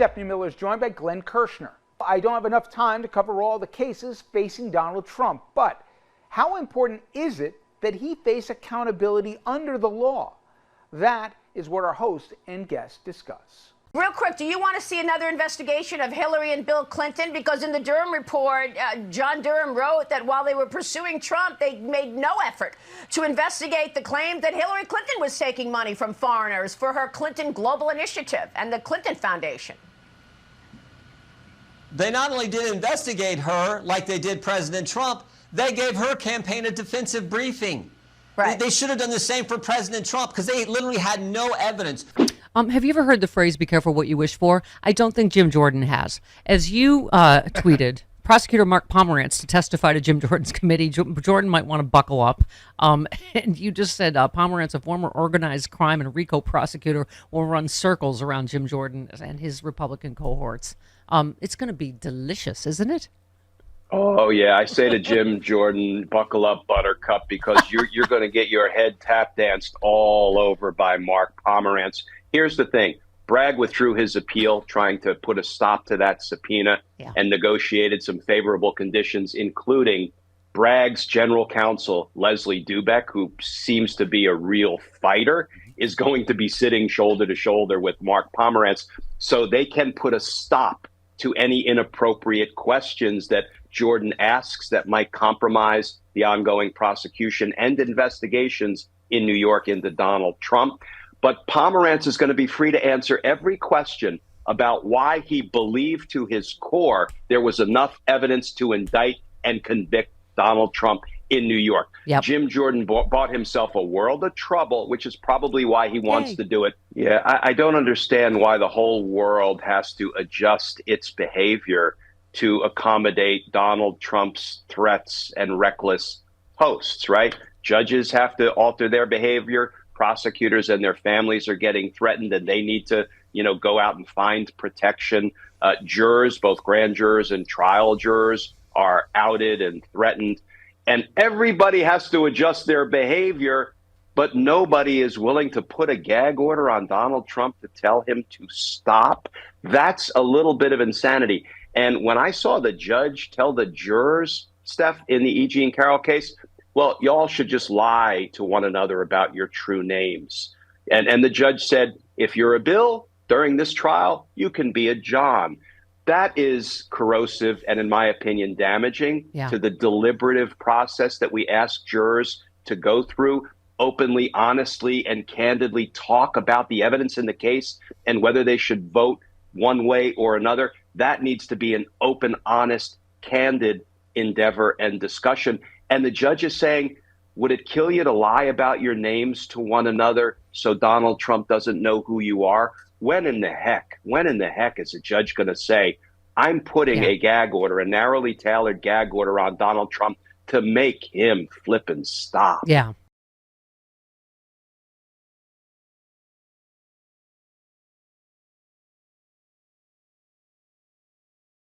Stephanie Miller is joined by Glenn Kirschner. I don't have enough time to cover all the cases facing Donald Trump, but how important is it that he face accountability under the law? That is what our host and guest discuss. Real quick, do you want to see another investigation of Hillary and Bill Clinton? Because in the Durham report, John Durham wrote that while they were pursuing Trump, they made no effort to investigate the claim that Hillary Clinton was taking money from foreigners for her Clinton Global Initiative and the Clinton Foundation. They not only didn't investigate her like they did President Trump, they gave her campaign a defensive briefing. Right. They should have done the same for President Trump because they literally had no evidence. Have you ever heard the phrase, be careful what you wish for? I don't think Jim Jordan has. As you tweeted, Prosecutor Mark Pomerantz to testify to Jim Jordan's committee, Jordan might want to buckle up. And you just said Pomerantz, a former organized crime and RICO prosecutor, will run circles around Jim Jordan and his Republican cohorts. It's going to be delicious, isn't it? Oh, yeah. I say to Jim Jordan, buckle up, Buttercup, because you're going to get your head tap danced all over by Mark Pomerantz. Here's the thing. Bragg withdrew his appeal, trying to put a stop to that subpoena, and negotiated some favorable conditions, including Bragg's general counsel, Leslie Dubeck, who seems to be a real fighter, is going to be sitting shoulder to shoulder with Mark Pomerantz, so they can put a stop to any inappropriate questions that Jordan asks that might compromise the ongoing prosecution and investigations in New York into Donald Trump. But Pomerantz is going to be free to answer every question about why he believed to his core there was enough evidence to indict and convict Donald Trump in New York. Yep. Jim Jordan bought himself a world of trouble, which is probably why he wants to do it. Yeah, I don't understand why the whole world has to adjust its behavior to accommodate Donald Trump's threats and reckless posts, right? Judges have to alter their behavior. Prosecutors and their families are getting threatened and they need to, go out and find protection. Jurors, both grand jurors and trial jurors, are outed and threatened. And everybody has to adjust their behavior, but nobody is willing to put a gag order on Donald Trump to tell him to stop. That's a little bit of insanity. And when I saw the judge tell the jurors, Steph, in the E.G. and Carroll case, well, y'all should just lie to one another about your true names. And the judge said, if you're a Bill during this trial, you can be a John. That is corrosive and, in my opinion, damaging to the deliberative process that we ask jurors to go through, openly, honestly, and candidly talk about the evidence in the case and whether they should vote one way or another. That needs to be an open, honest, candid endeavor and discussion. And the judge is saying, would it kill you to lie about your names to one another so Donald Trump doesn't know who you are? When in the heck is a judge going to say, I'm putting a gag order, a narrowly tailored gag order on Donald Trump to make him flip and stop? Yeah.